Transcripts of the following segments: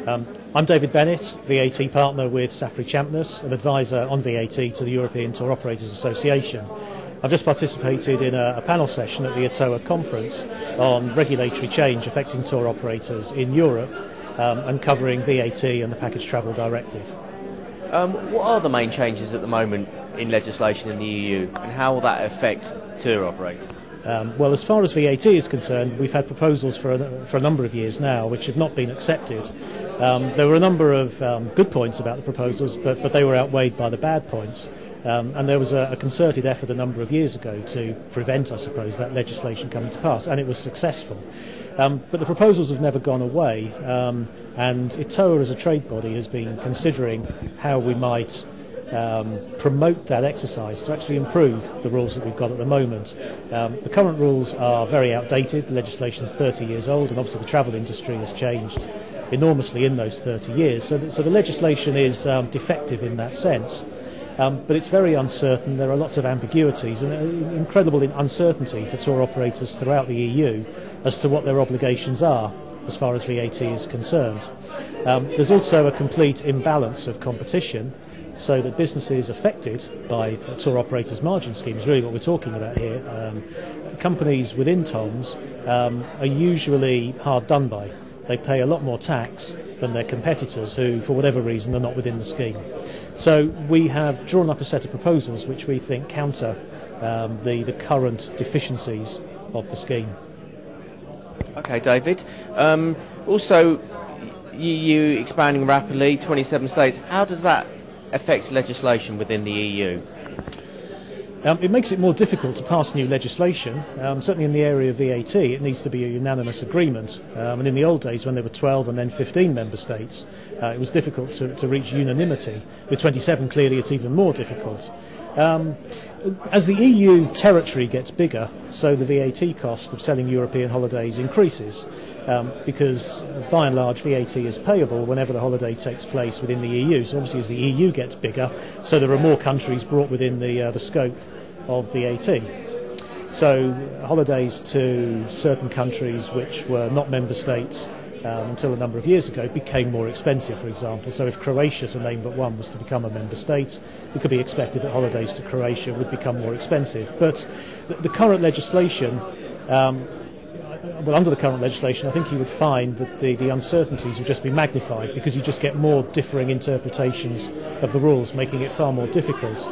I'm David Bennett, VAT Partner with Saffery Champness, an advisor on VAT to the European Tour Operators Association. I've just participated in a panel session at the ETOA conference on regulatory change affecting tour operators in Europe and covering VAT and the Package Travel Directive. What are the main changes at the moment in legislation in the EU, and how will that affect tour operators? Well, as far as VAT is concerned, we've had proposals for a number of years now which have not been accepted. There were a number of good points about the proposals, but they were outweighed by the bad points. And there was a concerted effort a number of years ago to prevent, I suppose, that legislation coming to pass, and it was successful. But the proposals have never gone away, and ETOA as a trade body has been considering how we might promote that exercise to actually improve the rules that we've got at the moment. The current rules are very outdated. The legislation is 30 years old, and obviously the travel industry has changed enormously in those 30 years. So the legislation is defective in that sense. But it's very uncertain. There are lots of ambiguities and incredible uncertainty for tour operators throughout the EU as to what their obligations are as far as VAT is concerned. There's also a complete imbalance of competition, so that businesses affected by tour operators' margin scheme is really what we're talking about here. Companies within TOMs are usually hard done by. They pay a lot more tax than their competitors who, for whatever reason, are not within the scheme. So we have drawn up a set of proposals which we think counter the current deficiencies of the scheme. Okay, David. Also, EU expanding rapidly, 27 states. How does that affect legislation within the EU? It makes it more difficult to pass new legislation. Certainly in the area of VAT, it needs to be a unanimous agreement. And in the old days, when there were 12 and then 15 member states, it was difficult to reach unanimity. With 27, clearly it's even more difficult. As the EU territory gets bigger, so the VAT cost of selling European holidays increases, because by and large VAT is payable whenever the holiday takes place within the EU. So obviously as the EU gets bigger, so there are more countries brought within the scope of VAT. So holidays to certain countries which were not member states until a number of years ago became more expensive, for example. So if Croatia, to name but one, was to become a member state, it could be expected that holidays to Croatia would become more expensive. But the current legislation, well, under the current legislation, I think you would find that the uncertainties would just be magnified because you just get more differing interpretations of the rules, making it far more difficult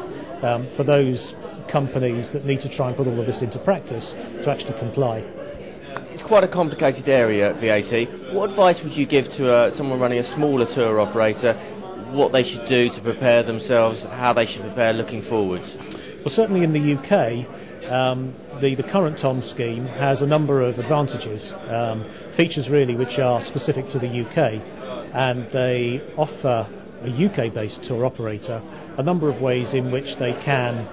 for those companies that need to try and put all of this into practice to actually comply. It's quite a complicated area, VAT. What advice would you give to someone running a smaller tour operator, what they should do to prepare themselves, how they should prepare looking forward? Well, certainly in the UK, the current TOM scheme has a number of advantages, features really which are specific to the UK, and they offer a UK-based tour operator a number of ways in which they can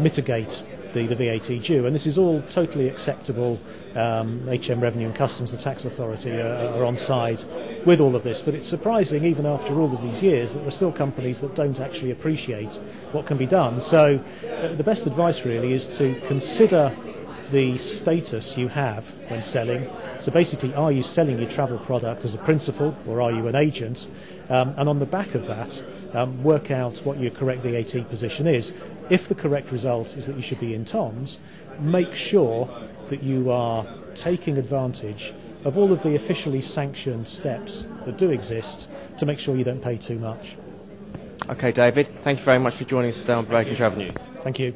mitigate the VAT due, and this is all totally acceptable. HM Revenue and Customs, the tax authority, are on side with all of this, but it's surprising, even after all of these years, that there are still companies that don't actually appreciate what can be done. So the best advice really is to consider the status you have when selling. So basically, are you selling your travel product as a principal or are you an agent? And on the back of that, work out what your correct VAT position is. If the correct result is that you should be in TOMs, make sure that you are taking advantage of all of the officially sanctioned steps that do exist to make sure you don't pay too much. Okay, David, thank you very much for joining us today on VAT Travel News. Thank you.